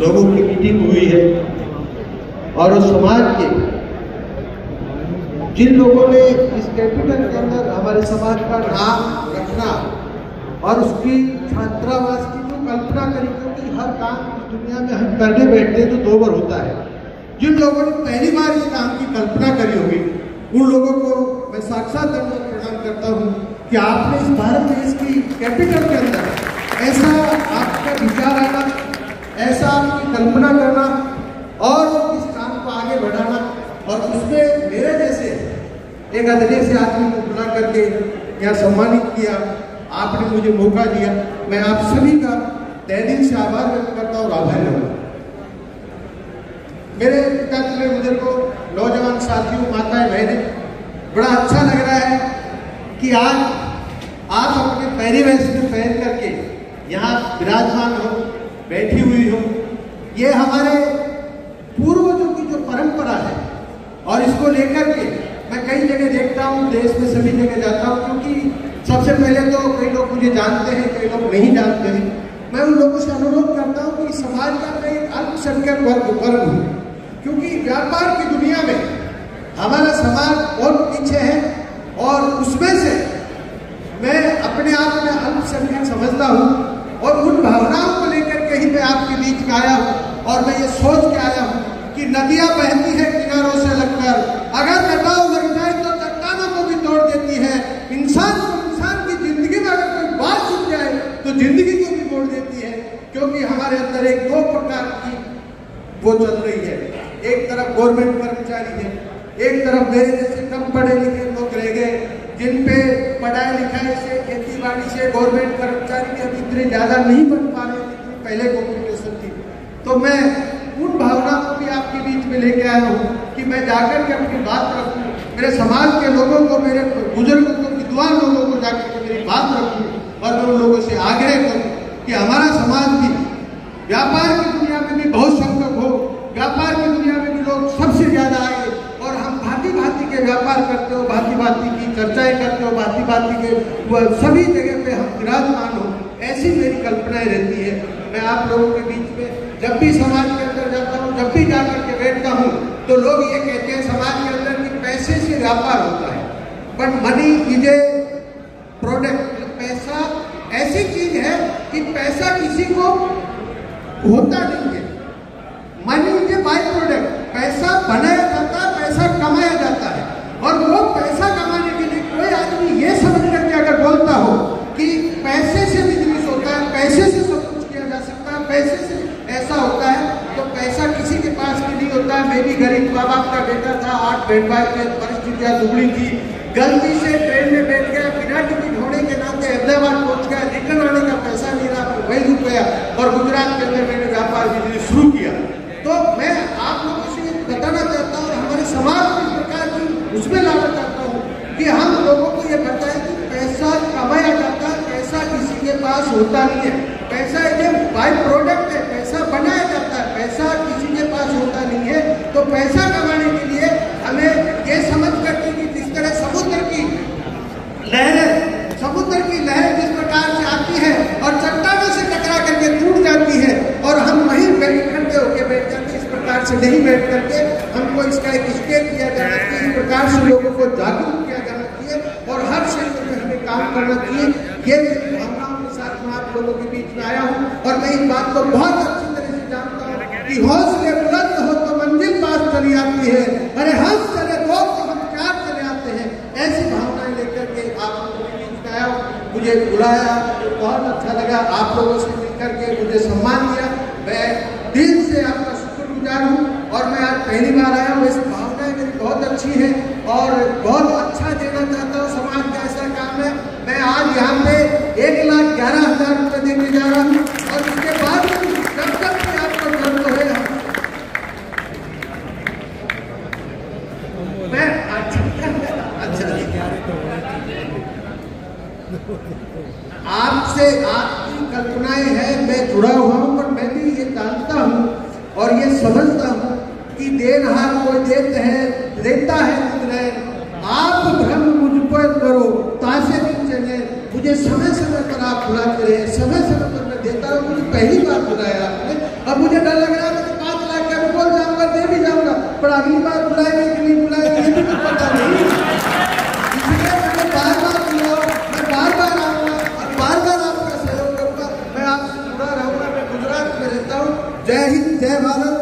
लोगों की मीटिंग हुई है और उस समाज के जिन लोगों ने इस कैपिटल के अंदर हमारे समाज का नाम रखना और उसकी छात्रावास की जो कल्पना करी, क्योंकि हर काम इस दुनिया में हम करने बैठते हैं तो 2 बार होता है। जिन लोगों ने पहली बार इस काम की कल्पना करी होगी उन लोगों को मैं साक्षात दंडवत प्रणाम करता हूँ कि आपने इस भारत देश की कैपिटल के अंदर ऐसा आपका विचार आना, ऐसा आपकी कल्पना करना और इस काम को आगे बढ़ाना और उसमें मेरे जैसे एक अदने से आदमी को बुला करके यहाँ सम्मानित किया, आपने मुझे मौका दिया। मैं आप सभी का तहे दिल से आभार व्यक्त करता हूँ और आभारी रहूँगा। मेरे पिता के बुजुर्गों, नौजवान साथियों, माताएं, बहनें, बड़ा अच्छा लग रहा है कि आज आप अपने पैरी वैसे में पैर करके यहाँ विराजमान हो, बैठी हुई हो। ये हमारे पूर्वजों की जो परंपरा है और इसको लेकर के मैं कई जगह देखता हूँ, देश में सभी जगह जाता हूँ, क्योंकि सबसे पहले तो कई लोग मुझे जानते हैं, कई लोग नहीं जानते हैं। मैं उन लोगों से अनुरोध करता हूँ कि समाज का मैं एक अल्पसंख्यक वर्ग हूँ, क्योंकि व्यापार की दुनिया में हमारा समाज बहुत पीछे है और उसमें से मैं अपने आप में अल्पसंख्यक समझता हूँ और उन भावनाओं को लेकर के ही मैं आपके बीच में आया हूँ और मैं ये सोच के आया हूँ कि नदियाँ बहती है किनारों से लगकर, अगर कटाव लग जाए तो चट्टानों को भी तोड़ देती है। इंसान की जिंदगी में अगर कोई बात छूट जाए तो जिंदगी को भी मोड़ देती है, क्योंकि हमारे अंदर एक 2 प्रकार की वो चल रही है। एक तरफ गवर्नमेंट कर्मचारी है, एक तरफ मेरे जैसे कम पढ़े लिखे लोग रह गए, जिन पे पढ़ाई लिखाई से, खेती बाड़ी से गवर्नमेंट कर्मचारी भी अभी इतने ज्यादा नहीं बन पा रहे जितनी पहले कॉम्पिटिशन थी। तो मैं उन भावनाओं को भी आपके बीच में लेके आया हूँ कि मैं जाकर के अपनी बात रखूँ, मेरे समाज के लोगों को, मेरे बुजुर्गों को, विद्वान लोगों को जाकर के मेरी बात रखूँ और मैं उन लोगों से आग्रह करूँ कि हमारा समाज भी व्यापार की दुनिया में भी बहुत संकट हो, व्यापार की दुनिया में भी लोग सबसे ज्यादा आए और हम भांति भांति के व्यापार करते हो, भांति भांति की चर्चाएं करते हो, भांति भांति के सभी जगह पे हम विराजमान हो, ऐसी मेरी कल्पनाएं रहती है। मैं आप लोगों के बीच में जब भी समाज के अंदर जाता हूँ, जब भी जाकर के बैठता हूँ तो लोग ये कहते हैं समाज के अंदर कि पैसे से व्यापार होता है, but money is a product. पैसा ऐसी चीज है कि पैसा किसी को होता नहीं है, money is a by product. पैसा बनाया जाता है, पैसा कमाया जाता है और वो पैसा कमाने के लिए कोई आदमी ये समझ करके अगर बोलता हो कि पैसे से बिजनेस होता है, पैसे से सब कुछ किया जा सकता है, पैसे से ऐसा होता है, तो पैसा किसी के पास भी नहीं होता है। मैं भी गरीब माँ बाप का बेटा था, 8 बहन भाई के, परिस्थितियाँ दुबली थी, गलती से ट्रेन में बैठ गया, बिना टिकट होने के नाते अहमदाबाद पहुंच गया, रिटर्न आने का पैसा नहीं रहा, वही रुक गया और गुजरात के अंदर मैंने व्यापार बिजनेस शुरू किया। तो मैं आप लोगों से बताना चाहता हूँ, हमारे समाज में इस प्रकार की उसमें लाना चाहता हूँ कि हम लोगों को ये बताएं कि पैसा कमाया जाता है, पैसा किसी के पास होता नहीं है। पैसा एक बाय प्रोडक्ट है, पैसा बनाया जाता है, पैसा किसी के पास होता नहीं है। तो पैसा कमाने के लिए हमें ये समझ करके कि जिस तरह समुद्र की लहर जिस प्रकार से आती है और चट्टानों से टकरा करके टूट जाती है और हम वहीं इकट्ठे होकर बैठ जाते हैं, इस प्रकार से नहीं बैठ करके हमको इसका एक स्टेप दिया जाना चाहिए, इस प्रकार से लोगों को जागरूक किया जाना चाहिए और हर क्षेत्र में हमें काम करना चाहिए। ये भावनाओं के साथ मैं आप लोगों के बीच में आया हूँ और मैं इस बात को बहुत अच्छी तरह से जानता हूँ कि हौसले बुलंद हो तो मंजिल पास चली आती है, अरे हंस चले तो हम प्यार चले आते हैं। ऐसी भावनाएं लेकर के आप लोगों के बीच में आया हूँ, मुझे बुलाया, बहुत अच्छा लगा, आप लोगों से मिलकर के मुझे सम्मान दिया, मैं दिल से आपका शुक्रगुजार हूँ और मैं आज पहली बार आया हूँ। ऐसी भावनाएं मेरी बहुत अच्छी है और बहुत अच्छा देना चाहता हूँ, समाज का ऐसा काम है। मैं आज यहाँ पे 1,11,000 रुपये देने जा रहा हूँ और उसके बाद जब तक भी आपको जरूरत है मैं आपसे आपकी कल्पनाएं हैं, मैं जुड़ा हुआ हूँ, पर मैं भी ये जानता हूँ और ये समझता हूँ कि देनहार कोई देता है। आप भ्रम मुझ पर करो तासे दिन चले, मुझे समय समय पर आप बुलाते रहे, समय समय पर मैं देता हूँ। मुझे पहली बार बुलाया आपने अब मुझे डर लग रहा है, मैं तो 5 लाख का बोल जाऊंगा, दे भी जाऊंगा, पर अगली बार बुलाएंगे कि नहीं बुलाएंगे ये भी कुछ पता नहीं। इसलिए मैंने बार-बार बोला, मैं बार-बार आऊंगा और बार-बार आपका सहयोग करूंगा। मैं आपसे जुड़ा रहूंगा। मैं गुजरात में रहता हूँ। जय हिंद, जय भारत।